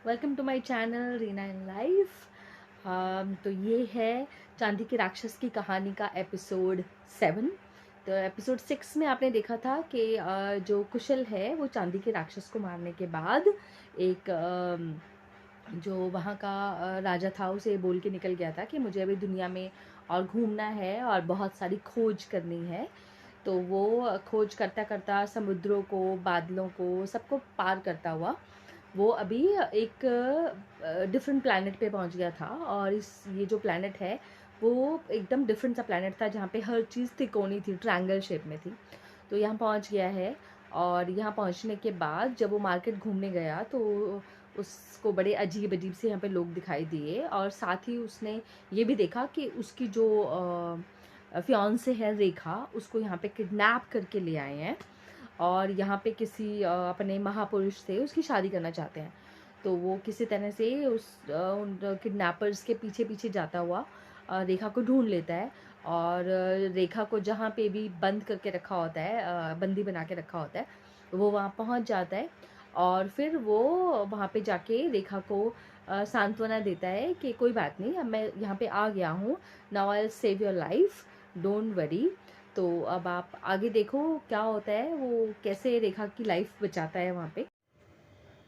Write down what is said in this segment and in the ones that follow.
Welcome to my channel Reena in life. तो ये है चांदी के राक्षस की कहानी का एपिसोड 7। तो एपिसोड 6 में आपने देखा था कि जो कुशल है वो चांदी के राक्षस को मारने के बाद एक जो वहाँ का राजा था उसे बोल के निकल गया था कि मुझे अभी दुनिया में और घूमना है और बहुत सारी खोज करनी है। तो वो खोज करता करता समुद्रों को, बादलों को, सबको पार करता हुआ वो अभी एक डिफरेंट प्लैनेट पे पहुंच गया था। और ये जो प्लैनेट है वो एकदम डिफरेंट सा प्लैनेट था जहाँ पे हर चीज़ तिकोनी थी, ट्रायंगल शेप में थी। तो यहाँ पहुँच गया है। और यहाँ पहुँचने के बाद जब वो मार्केट घूमने गया तो उसको बड़े अजीब अजीब से यहाँ पे लोग दिखाई दिए। और साथ ही उसने ये भी देखा कि उसकी जो फियांसे है रेखा, उसको यहाँ पे किडनैप करके ले आए हैं और यहाँ पे किसी अपने महापुरुष से उसकी शादी करना चाहते हैं। तो वो किसी तरह से उन किडनैपर्स के पीछे पीछे जाता हुआ रेखा को ढूंढ लेता है। और रेखा को जहाँ पे भी बंद करके रखा होता है, बंदी बना के रखा होता है, वो वहाँ पहुँच जाता है। और फिर वो वहाँ पे जाके रेखा को सांत्वना देता है कि कोई बात नहीं, अब मैं यहाँ पे आ गया हूँ, now I will save your life, don't worry. तो अब आप आगे देखो क्या होता है, वो कैसे रेखा की लाइफ बचाता है वहाँ पे।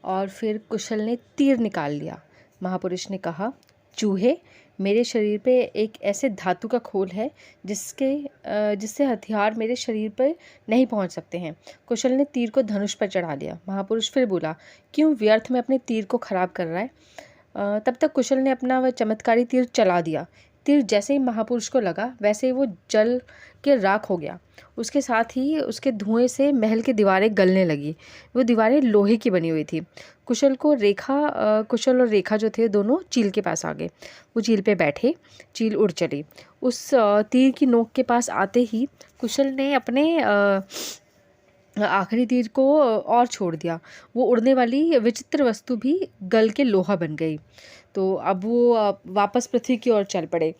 और फिर कुशल ने तीर निकाल लिया। महापुरुष ने कहा, चूहे, मेरे शरीर पे एक ऐसे धातु का खोल है जिससे हथियार मेरे शरीर पर नहीं पहुंच सकते हैं। कुशल ने तीर को धनुष पर चढ़ा लिया। महापुरुष फिर बोला, क्यों व्यर्थ में अपने तीर को खराब कर रहा है? तब तक कुशल ने अपना वह चमत्कारी तीर चला दिया। तीर जैसे ही महापुरुष को लगा वैसे ही वो जल के राख हो गया। उसके साथ ही उसके धुएं से महल की दीवारें गलने लगी। वो दीवारें लोहे की बनी हुई थी। कुशल और रेखा जो थे दोनों चील के पास आ गए। वो चील पे बैठे, चील उड़ चली। उस तीर की नोक के पास आते ही कुशल ने अपने आखिरी तीर को और छोड़ दिया। वो उड़ने वाली विचित्र वस्तु भी गल के लोहा बन गई। तो अब वो वापस पृथ्वी की ओर चल पड़े।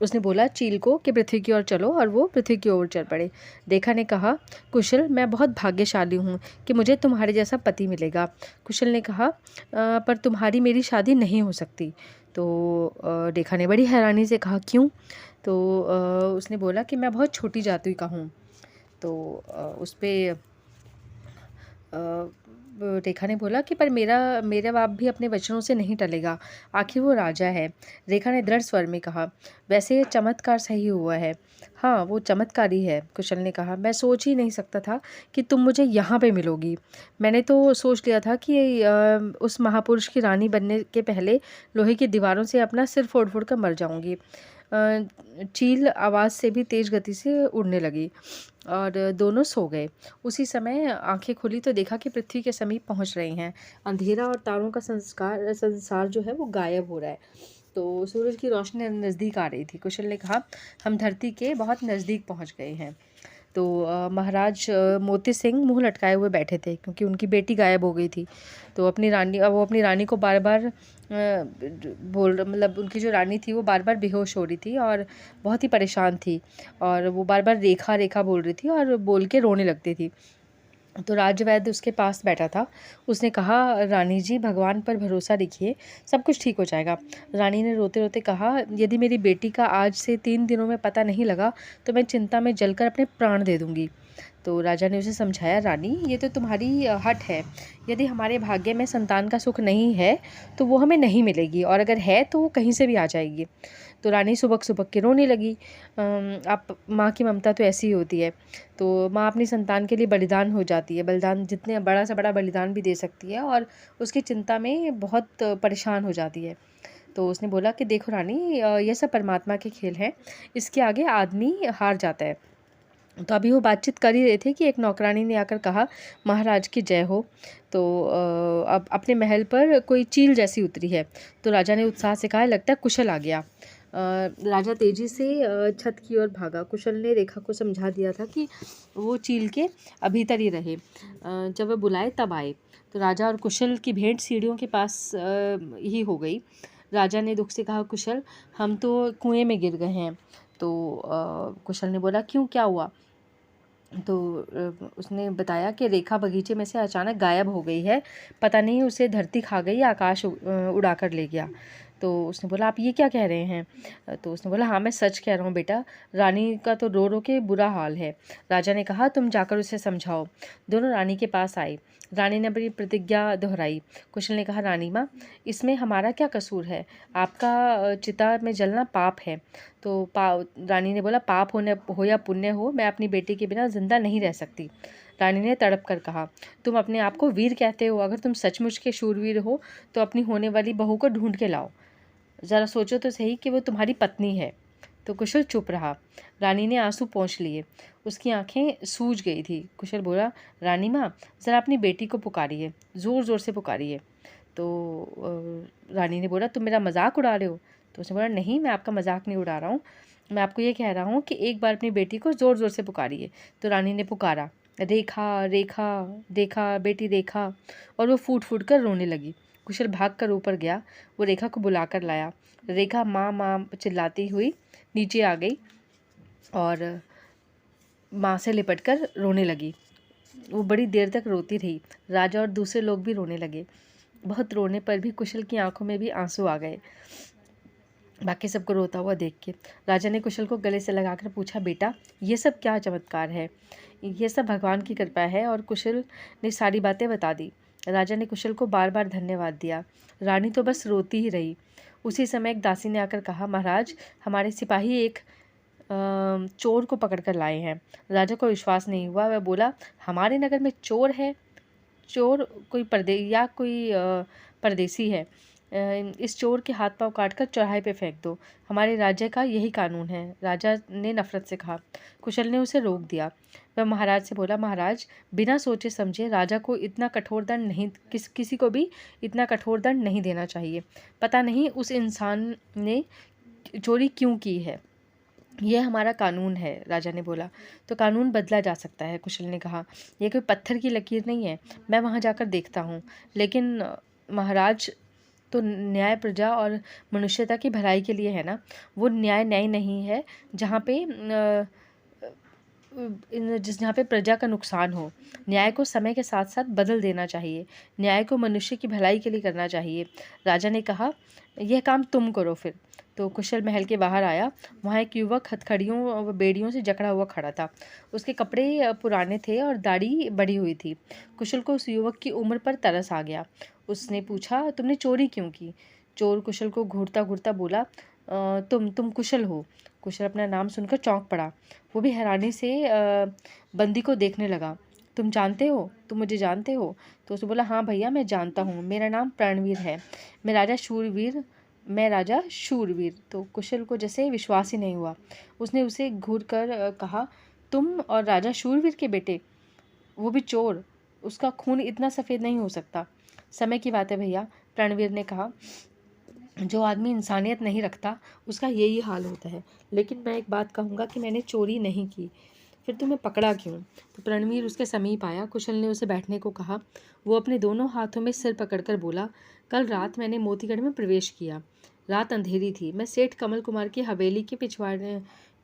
उसने बोला चील को कि पृथ्वी की ओर चलो, और वो पृथ्वी की ओर चल पड़े। रेखा ने कहा, कुशल, मैं बहुत भाग्यशाली हूँ कि मुझे तुम्हारे जैसा पति मिलेगा। कुशल ने कहा, पर तुम्हारी मेरी शादी नहीं हो सकती। तो रेखा ने बड़ी हैरानी से कहा, क्यों? तो उसने बोला कि मैं बहुत छोटी जाति का हूँ। तो उस पर रेखा ने बोला कि पर मेरा बाप भी अपने वचनों से नहीं टलेगा, आखिर वो राजा है। रेखा ने दृढ़ स्वर में कहा, वैसे ये चमत्कार सही हुआ है। हाँ, वो चमत्कारी है। कुशल ने कहा, मैं सोच ही नहीं सकता था कि तुम मुझे यहाँ पे मिलोगी। मैंने तो सोच लिया था कि उस महापुरुष की रानी बनने के पहले लोहे की दीवारों से अपना सिर फोड़ फोड़ कर मर जाऊंगी। चील आवाज़ से भी तेज़ गति से उड़ने लगी और दोनों सो गए। उसी समय आंखें खुली तो देखा कि पृथ्वी के समीप पहुंच रहे हैं। अंधेरा और तारों का संसार जो है वो गायब हो रहा है। तो सूरज की रोशनी नज़दीक आ रही थी। कुशल ने कहा, हम धरती के बहुत नज़दीक पहुंच गए हैं। तो महाराज मोती सिंह मुंह लटकाए हुए बैठे थे क्योंकि उनकी बेटी गायब हो गई थी। तो वो अपनी रानी को बार बार मतलब उनकी जो रानी थी वो बार बार बेहोश हो रही थी और बहुत ही परेशान थी। और वो बार बार रेखा रेखा बोल रही थी और बोल के रोने लगती थी। तो राजवैद्य उसके पास बैठा था। उसने कहा, रानी जी, भगवान पर भरोसा रखिए, सब कुछ ठीक हो जाएगा। रानी ने रोते रोते कहा, यदि मेरी बेटी का आज से 3 दिनों में पता नहीं लगा तो मैं चिंता में जलकर अपने प्राण दे दूंगी। तो राजा ने उसे समझाया, रानी, ये तो तुम्हारी हट है। यदि हमारे भाग्य में संतान का सुख नहीं है तो वो हमें नहीं मिलेगी, और अगर है तो वो कहीं से भी आ जाएगी। तो रानी सुबक सुबक के रोने लगी। आप माँ की ममता तो ऐसी ही होती है। तो माँ अपनी संतान के लिए बलिदान हो जाती है, बलिदान जितने बड़ा से बड़ा बलिदान भी दे सकती है, और उसकी चिंता में बहुत परेशान हो जाती है। तो उसने बोला कि देखो रानी, यह सब परमात्मा के खेल हैं, इसके आगे आदमी हार जाता है। तो अभी वो बातचीत कर ही रहे थे कि एक नौकरानी ने आकर कहा, महाराज की जय हो। तो अब अपने महल पर कोई चील जैसी उतरी है। तो राजा ने उत्साह से कहा, लगता है कुशल आ गया। राजा तेजी से छत की ओर भागा। कुशल ने रेखा को समझा दिया था कि वो चील के भीतर ही रहे, जब वह बुलाए तब आए। तो राजा और कुशल की भेंट सीढ़ियों के पास ही हो गई। राजा ने दुख से कहा, कुशल, हम तो कुएं में गिर गए हैं। तो कुशल ने बोला, क्यों, क्या हुआ? तो उसने बताया कि रेखा बगीचे में से अचानक गायब हो गई है, पता नहीं उसे धरती खा गई या आकाश उड़ा कर ले गया। तो उसने बोला आप ये क्या कह रहे हैं? तो उसने बोला हाँ मैं सच कह रहा हूँ बेटा, रानी का तो रो रो के बुरा हाल है। राजा ने कहा तुम जाकर उसे समझाओ। दोनों रानी के पास आए। रानी ने अपनी प्रतिज्ञा दोहराई। कुशल ने कहा रानी माँ, इसमें हमारा क्या कसूर है? आपका चिता में जलना पाप है। तो रानी ने बोला पाप होने हो या पुण्य हो, मैं अपनी बेटी के बिना जिंदा नहीं रह सकती। रानी ने तड़प कर कहा तुम अपने आप को वीर कहते हो, अगर तुम सचमुच के शूरवीर हो तो अपनी होने वाली बहू को ढूंढ के लाओ। ज़रा सोचो तो सही कि वो तुम्हारी पत्नी है। तो कुशल चुप रहा। रानी ने आंसू पोंछ लिए। उसकी आंखें सूज गई थी। कुशल बोला रानी माँ, ज़रा अपनी बेटी को पुकारिए, ज़ोर ज़ोर से पुकारिए। तो रानी ने बोला तुम मेरा मजाक उड़ा रहे हो? तो उसने बोला नहीं, मैं आपका मजाक नहीं उड़ा रहा हूँ, मैं आपको ये कह रहा हूँ कि एक बार अपनी बेटी को ज़ोर ज़ोर से पुकारिए। तो रानी ने पुकारा रेखा रेखा रेखा, बेटी रेखा, और वो फूट फूट कर रोने लगी। कुशल भाग कर ऊपर गया, वो रेखा को बुला कर लाया। रेखा माँ माँ चिल्लाती हुई नीचे आ गई और माँ से लिपट कर रोने लगी। वो बड़ी देर तक रोती रही। राजा और दूसरे लोग भी रोने लगे। बहुत रोने पर भी कुशल की आंखों में भी आंसू आ गए, बाकी सबको रोता हुआ देख के। राजा ने कुशल को गले से लगाकर पूछा बेटा ये सब क्या चमत्कार है? ये सब भगवान की कृपा है। और कुशल ने सारी बातें बता दी। राजा ने कुशल को बार बार धन्यवाद दिया। रानी तो बस रोती ही रही। उसी समय एक दासी ने आकर कहा महाराज, हमारे सिपाही एक चोर को पकड़ कर लाए हैं। राजा को विश्वास नहीं हुआ। वह बोला हमारे नगर में चोर है? चोर कोई परदेसी है। इस चोर के हाथ पांव काट कर चौराहे पे फेंक दो, हमारे राज्य का यही कानून है। राजा ने नफरत से कहा। कुशल ने उसे रोक दिया। वह महाराज से बोला महाराज, बिना सोचे समझे राजा को इतना कठोर दंड नहीं, किसी को भी इतना कठोर दंड नहीं देना चाहिए। पता नहीं उस इंसान ने चोरी क्यों की है। यह हमारा कानून है। राजा ने बोला। तो कानून बदला जा सकता है, कुशल ने कहा। यह कोई पत्थर की लकीर नहीं है, मैं वहाँ जाकर देखता हूँ। लेकिन महाराज, तो न्याय प्रजा और मनुष्यता की भलाई के लिए है ना। वो न्याय न्याय नहीं है जहाँ पे प्रजा का नुकसान हो। न्याय को समय के साथ साथ बदल देना चाहिए। न्याय को मनुष्य की भलाई के लिए करना चाहिए। राजा ने कहा यह काम तुम करो फिर। तो कुशल महल के बाहर आया। वहाँ एक युवक हथकड़ियों व बेड़ियों से जकड़ा हुआ खड़ा था। उसके कपड़े पुराने थे और दाढ़ी बढ़ी हुई थी। कुशल को उस युवक की उम्र पर तरस आ गया। उसने पूछा तुमने चोरी क्यों की? चोर कुशल को घूरता घूरता बोला तुम कुशल हो? कुशल अपना नाम सुनकर चौंक पड़ा। वो भी हैरानी से बंदी को देखने लगा। तुम जानते हो? तुम मुझे जानते हो? तो उसने बोला हाँ भैया, मैं जानता हूँ, मेरा नाम प्रणवीर है। मैं राजा शूरवीर। तो कुशल को जैसे विश्वास ही नहीं हुआ। उसने उसे घूर कर कहा तुम और राजा शूरवीर के बेटे, वो भी चोर? उसका खून इतना सफ़ेद नहीं हो सकता। समय की बात है भैया, प्रणवीर ने कहा। जो आदमी इंसानियत नहीं रखता उसका यही हाल होता है। लेकिन मैं एक बात कहूँगा कि मैंने चोरी नहीं की। फिर तुम्हें पकड़ा क्यों? तो प्रणवीर उसके समीप आया। कुशल ने उसे बैठने को कहा। वो अपने दोनों हाथों में सिर पकड़कर बोला कल रात मैंने मोतीगढ़ में प्रवेश किया। रात अंधेरी थी। मैं सेठ कमल कुमार की हवेली के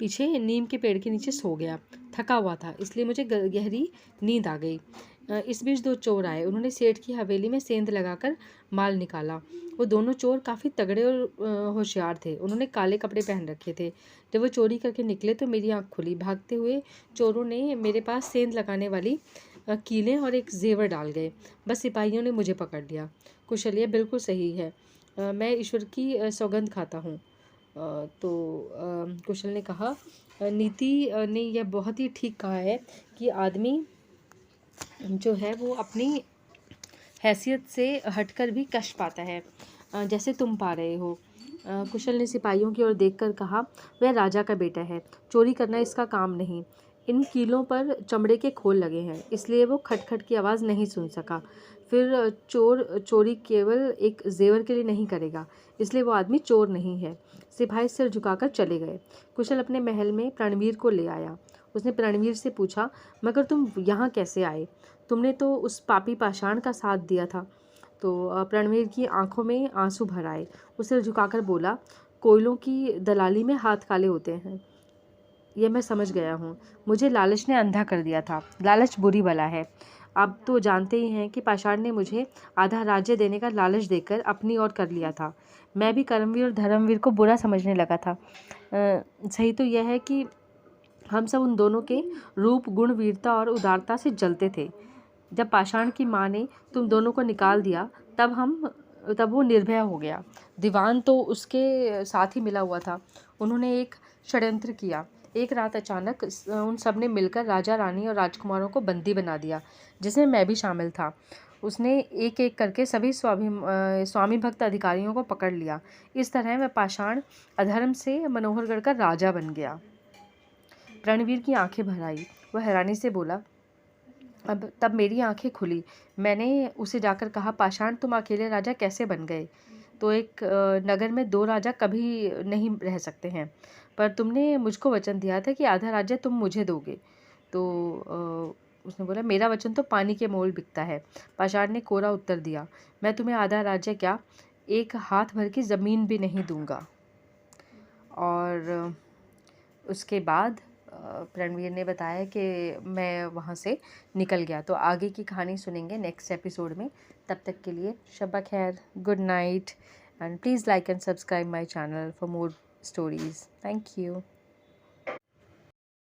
पीछे नीम के पेड़ के नीचे सो गया। थका हुआ था, इसलिए मुझे गहरी नींद आ गई। इस बीच दो चोर आए। उन्होंने सेठ की हवेली में सेंध लगाकर माल निकाला। वो दोनों चोर काफ़ी तगड़े और होशियार थे। उन्होंने काले कपड़े पहन रखे थे। जब वो चोरी करके निकले तो मेरी आँख खुली। भागते हुए चोरों ने मेरे पास सेंध लगाने वाली कीलें और एक जेवर डाल गए। बस सिपाहियों ने मुझे पकड़ लिया। कुशल ये बिल्कुल सही है, मैं ईश्वर की सौगंध खाता हूँ। तो कुशल ने कहा नीति ने यह बहुत ही ठीक कहा है कि आदमी जो है वो अपनी हैसियत से हटकर भी कष्ट पाता है, जैसे तुम पा रहे हो। कुशल ने सिपाहियों की ओर देखकर कहा वह राजा का बेटा है, चोरी करना इसका काम नहीं। इन कीलों पर चमड़े के खोल लगे हैं, इसलिए वो खटखट की आवाज़ नहीं सुन सका। फिर चोर चोरी केवल एक जेवर के लिए नहीं करेगा, इसलिए वो आदमी चोर नहीं है। सिपाही सिर झुकाकर चले गए। कुशल अपने महल में प्रणवीर को ले आया। उसने प्रणवीर से पूछा मगर तुम यहाँ कैसे आए? तुमने तो उस पापी पाषाण का साथ दिया था। तो प्रणवीर की आंखों में आंसू भर आए। उसे झुकाकर बोला कोयलों की दलाली में हाथ काले होते हैं। ये मैं समझ गया हूँ। मुझे लालच ने अंधा कर दिया था। लालच बुरी बला है। आप तो जानते ही हैं कि पाषाण ने मुझे आधा राज्य देने का लालच देकर अपनी ओर कर लिया था। मैं भी कर्मवीर और धर्मवीर को बुरा समझने लगा था। सही तो यह है कि हम सब उन दोनों के रूप, गुण, वीरता और उदारता से जलते थे। जब पाषाण की माँ ने तुम दोनों को निकाल दिया, तब वो निर्भय हो गया। दीवान तो उसके साथ ही मिला हुआ था। उन्होंने एक षड्यंत्र किया। एक रात अचानक उन सब ने मिलकर राजा, रानी और राजकुमारों को बंदी बना दिया, जिसमें मैं भी शामिल था। उसने एक एक करके सभी स्वामी भक्त अधिकारियों को पकड़ लिया। इस तरह वह पाषाण अधर्म से मनोहरगढ़ का राजा बन गया। रणवीर की आंखें भर आई। वह हैरानी से बोला, अब तब मेरी आंखें खुली। मैंने उसे जाकर कहा, पाषाण, तुम अकेले राजा कैसे बन गए? तो एक नगर में 2 राजा कभी नहीं रह सकते हैं, पर तुमने मुझको वचन दिया था कि आधा राज्य तुम मुझे दोगे। तो उसने बोला, मेरा वचन तो पानी के मोल बिकता है। पाषाण ने कोरा उत्तर दिया, मैं तुम्हें आधा राज्य क्या, एक हाथ भर की ज़मीन भी नहीं दूंगा। और उसके बाद रणवीर ने बताया कि मैं वहाँ से निकल गया। तो आगे की कहानी सुनेंगे नेक्स्ट एपिसोड में। तब तक के लिए शब्बा खैर, good night, and please like and subscribe my channel for more stories. Thank you.